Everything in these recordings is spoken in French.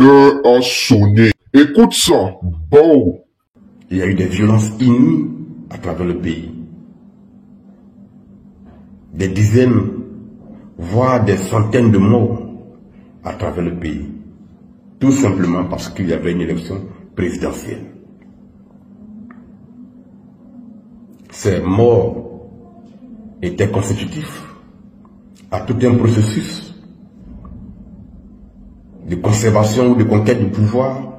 l'heure a sonné. Écoute ça, bon. Il y a eu des violences inouïes à travers le pays. Des dizaines, voire des centaines de morts à travers le pays. Tout simplement parce qu'il y avait une élection présidentielle. Ces morts étaient constitutifs à tout un processus de conservation ou de conquête du pouvoir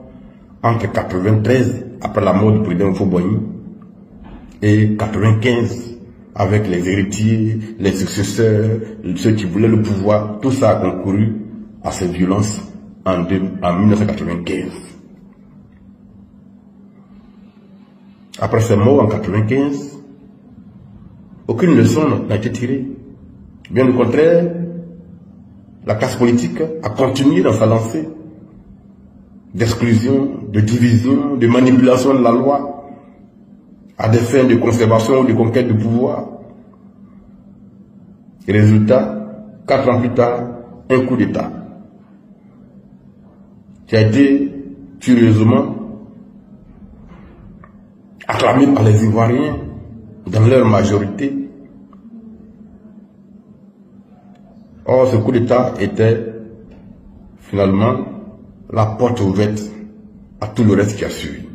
entre 93, après la mort du président Houphouët-Boigny, et 95, avec les héritiers, les successeurs, ceux qui voulaient le pouvoir. Tout ça a concouru à ces violences en 1995. Après ces morts en 95, aucune leçon n'a été tirée. Bien au contraire, la classe politique a continué dans sa lancée d'exclusion, de division, de manipulation de la loi à des fins de conservation ou de conquête du pouvoir. Et résultat, 4 ans plus tard, un coup d'État qui a été furieusement acclamé par les Ivoiriens dans leur majorité. Or, ce coup d'État était finalement la porte ouverte à tout le reste qui a suivi.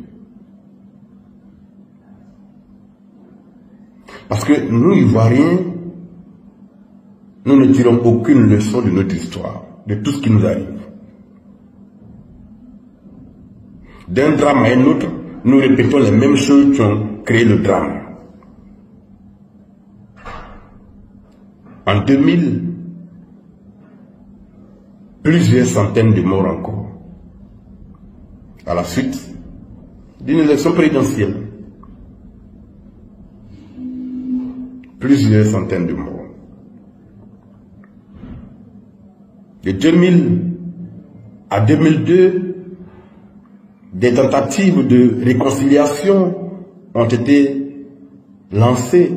Parce que nous, Ivoiriens, nous ne tirons aucune leçon de notre histoire, de tout ce qui nous arrive. D'un drame à un autre, nous répétons les mêmes choses qui ont créé le drame. En 2000, plusieurs centaines de morts encore, à la suite d'une élection présidentielle. Plusieurs centaines de morts. De 2000 à 2002, des tentatives de réconciliation ont été lancées,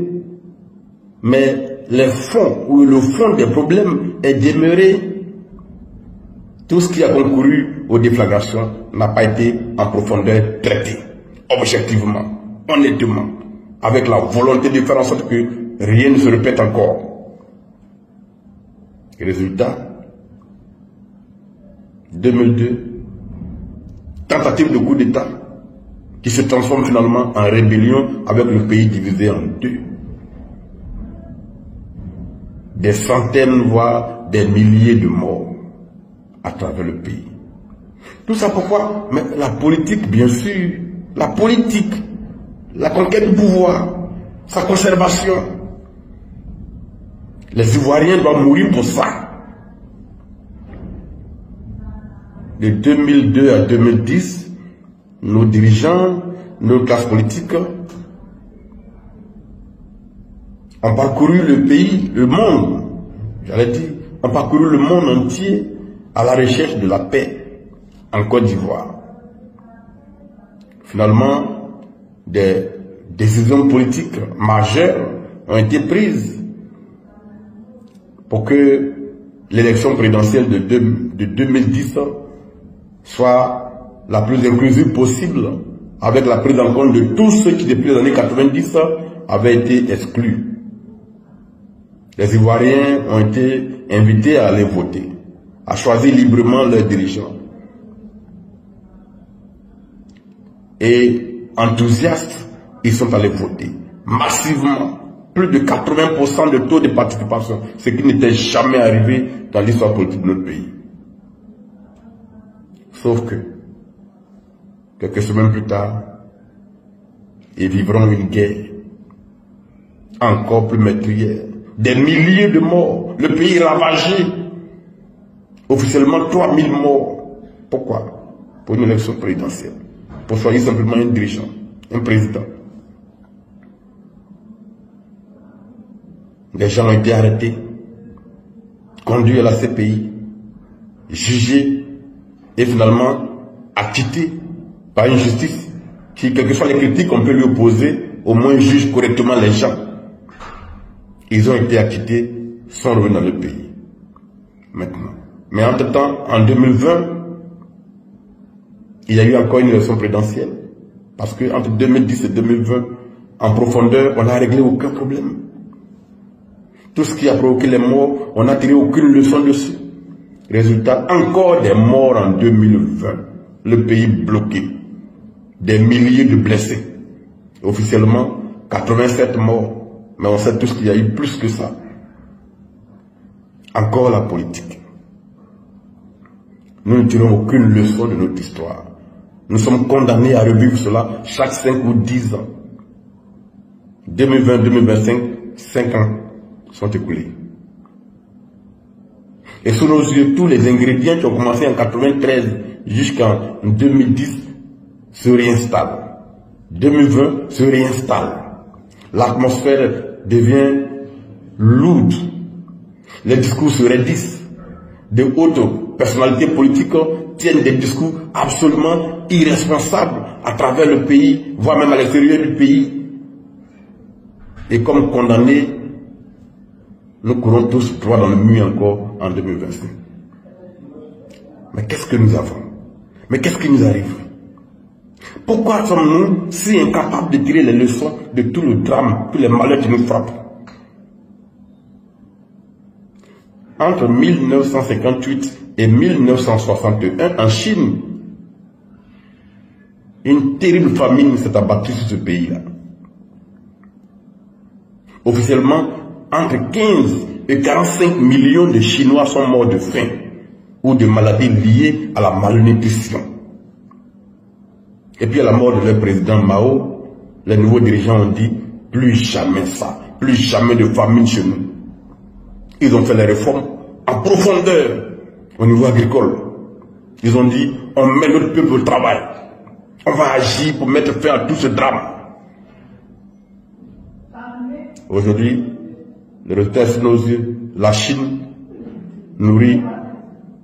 mais les fonds ou le fond des problèmes est demeuré. Tout ce qui a concouru aux déflagrations n'a pas été en profondeur traité, objectivement, honnêtement, avec la volonté de faire en sorte que rien ne se répète encore. Résultat, 2002, tentative de coup d'État qui se transforme finalement en rébellion avec le pays divisé en deux. Des centaines, voire des milliers de morts à travers le pays. Tout ça pourquoi? Mais la politique, bien sûr, la politique, la conquête du pouvoir, sa conservation. Les Ivoiriens doivent mourir pour ça. De 2002 à 2010, nos dirigeants, nos classes politiques ont parcouru le pays, le monde, j'allais dire, ont parcouru le monde entier à la recherche de la paix en Côte d'Ivoire. Finalement, des décisions politiques majeures ont été prises pour que l'élection présidentielle de 2010 soit la plus inclusive possible, avec la prise en compte de tous ceux qui depuis les années 90 avaient été exclus. Les Ivoiriens ont été invités à aller voter, à choisir librement leurs dirigeants. Et enthousiastes, ils sont allés voter massivement, plus de 80% de taux de participation, ce qui n'était jamais arrivé dans l'histoire politique de notre pays. Sauf que, quelques semaines plus tard, ils vivront une guerre encore plus meurtrière. Des milliers de morts, le pays ravagé. Officiellement 3000 morts. Pourquoi? Pour une élection présidentielle. Pour choisir simplement un dirigeant, un président. Des gens ont été arrêtés, conduits à la CPI, jugés et finalement acquittés par une justice qui, quelles que soient les critiques qu'on peut lui opposer, au moins juge correctement les gens. Ils ont été acquittés, sont revenus dans le pays. Maintenant. Mais entre-temps, en 2020, il y a eu encore une élection présidentielle. Parce que entre 2010 et 2020, en profondeur, on n'a réglé aucun problème. Tout ce qui a provoqué les morts, on n'a tiré aucune leçon dessus. Résultat, encore des morts en 2020. Le pays bloqué. Des milliers de blessés. Officiellement, 87 morts. Mais on sait tous qu'il y a eu plus que ça. Encore la politique. Nous ne tirons aucune leçon de notre histoire. Nous sommes condamnés à revivre cela chaque 5 ou 10 ans. 2020-2025, 5 ans sont écoulés. Et sous nos yeux, tous les ingrédients qui ont commencé en 93 jusqu'en 2010 se réinstallent. 2020 se réinstalle. L'atmosphère devient lourde. Les discours se raidissent. De hautes personnalités politiques tiennent des discours absolument irresponsables à travers le pays, voire même à l'extérieur du pays. Et comme condamnés, nous courons tous droit dans le mur encore en 2025. Mais qu'est-ce que nous avons? Mais qu'est-ce qui nous arrive? Pourquoi sommes-nous si incapables de tirer les leçons de tout le drame, tous les malheurs qui nous frappent? Entre 1958 et 1961, en Chine, une terrible famine s'est abattue sur ce pays-là. Officiellement, entre 15 et 45 millions de Chinois sont morts de faim ou de maladies liées à la malnutrition. Et puis à la mort de leur président Mao, les nouveaux dirigeants ont dit plus jamais ça, plus jamais de famine chez nous. Ils ont fait les réformes en profondeur au niveau agricole. Ils ont dit on met notre peuple au travail. On va agir pour mettre fin à tout ce drame. Aujourd'hui, le résultat est sous nos yeux. La Chine nourrit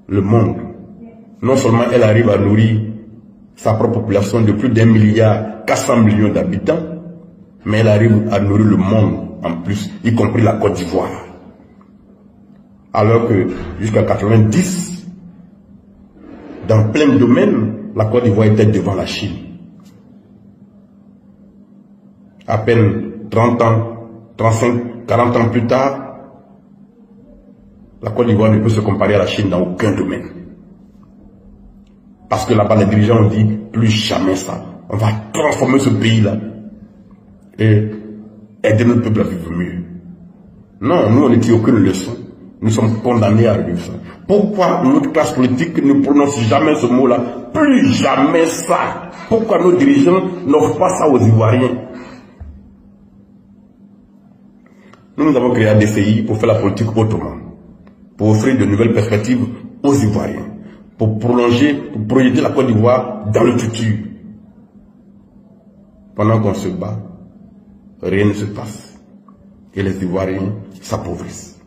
le monde. Non seulement elle arrive à nourrir sa propre population de plus d'1,4 milliard d'habitants, mais elle arrive à nourrir le monde en plus, y compris la Côte d'Ivoire. Alors que jusqu'à 90, dans plein de domaines, la Côte d'Ivoire était devant la Chine. À peine 30 ans, 35, 40 ans plus tard, la Côte d'Ivoire ne peut se comparer à la Chine dans aucun domaine. Parce que là-bas, les dirigeants ont dit, plus jamais ça. On va transformer ce pays-là et aider notre peuple à vivre mieux. Non, nous, on ne tire aucune leçon. Nous sommes condamnés à vivre ça. Pourquoi notre classe politique ne prononce jamais ce mot-là? Plus jamais ça. Pourquoi nos dirigeants n'offrent pas ça aux Ivoiriens? Nous avons créé un DCI pour faire la politique autrement, pour offrir de nouvelles perspectives aux Ivoiriens, pour prolonger, pour projeter la Côte d'Ivoire dans le futur. Pendant qu'on se bat, rien ne se passe et les Ivoiriens s'appauvrissent.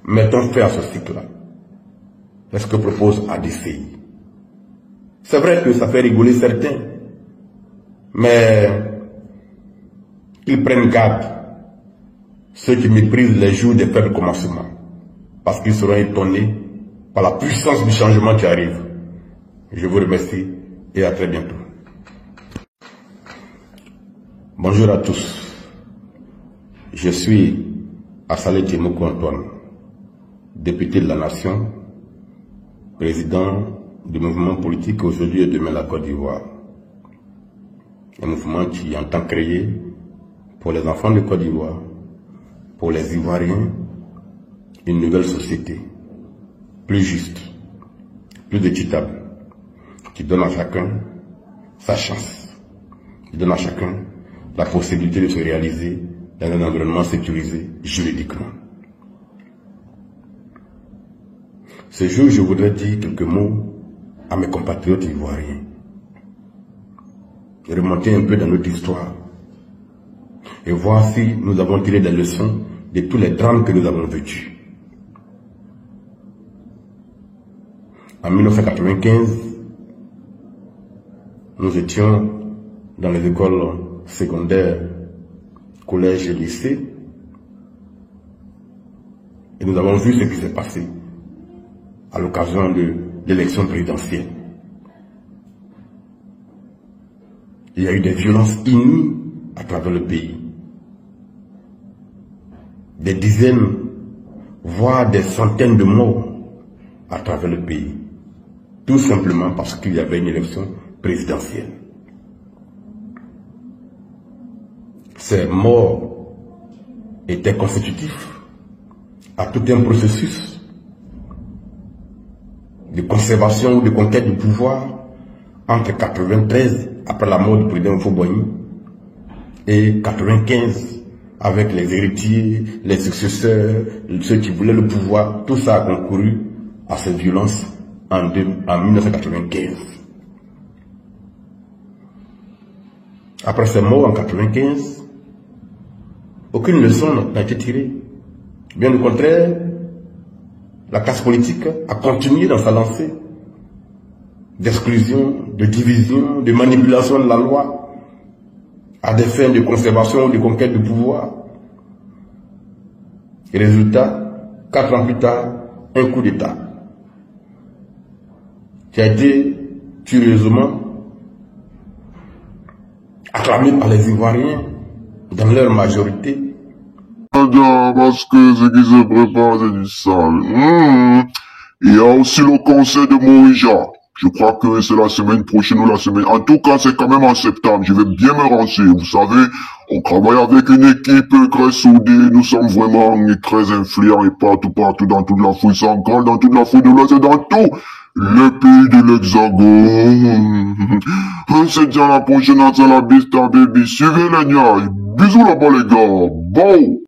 Mettons fin à ce cycle-là. C'est ce que propose ADCI. C'est vrai que ça fait rigoler certains, mais ils prennent garde, ceux qui méprisent les jours des faibles commencements, parce qu'ils seront étonnés par la puissance du changement qui arrive. Je vous remercie et à très bientôt. Bonjour à tous. Je suis Assalé Tiemokou Antoine, député de la Nation, président du mouvement politique Aujourd'hui et Demain la Côte d'Ivoire. Un mouvement qui entend créer pour les enfants de Côte d'Ivoire, pour les Ivoiriens, une nouvelle société, plus juste, plus équitable, qui donne à chacun sa chance, qui donne à chacun la possibilité de se réaliser dans un environnement sécurisé juridiquement. Ce jour, je voudrais dire quelques mots à mes compatriotes ivoiriens, remonter un peu dans notre histoire et voir si nous avons tiré des leçons de tous les drames que nous avons vécus. En 1995, nous étions dans les écoles secondaires, collèges et lycées, et nous avons vu ce qui s'est passé à l'occasion de l'élection présidentielle. Il y a eu des violences inouïes à travers le pays. Des dizaines, voire des centaines de morts à travers le pays. Tout simplement parce qu'il y avait une élection présidentielle. Ces morts étaient constitutifs à tout un processus de conservation ou de conquête du pouvoir entre 93, après la mort du président Houphouët-Boigny, et 95, avec les héritiers, les successeurs, ceux qui voulaient le pouvoir. Tout ça a concouru à cette violence en 1995. Après ces morts en 95, aucune leçon n'a été tirée. Bien au contraire, la classe politique a continué dans sa lancée d'exclusion, de division, de manipulation de la loi à des fins de conservation ou de conquête du pouvoir. Et résultat, 4 ans plus tard, un coup d'État qui a été curieusement acclamé par les Ivoiriens dans leur majorité. Parce que ce qui se prépare, c'est du sale. Il y a aussi le conseil de Moïja. Je crois que c'est la semaine prochaine ou la semaine. En tout cas, c'est quand même en septembre. Je vais bien me renseigner. Vous savez, on travaille avec une équipe très soudée. Nous sommes vraiment très influents et partout, dans toute l'Afrique centrale, dans toute l'Afrique de l'Ouest et dans tout le pays de l'Hexagone. C'est déjà la prochaine, c'est la Bista Baby. Suivez les gars. Bisous là-bas les gars. Bon.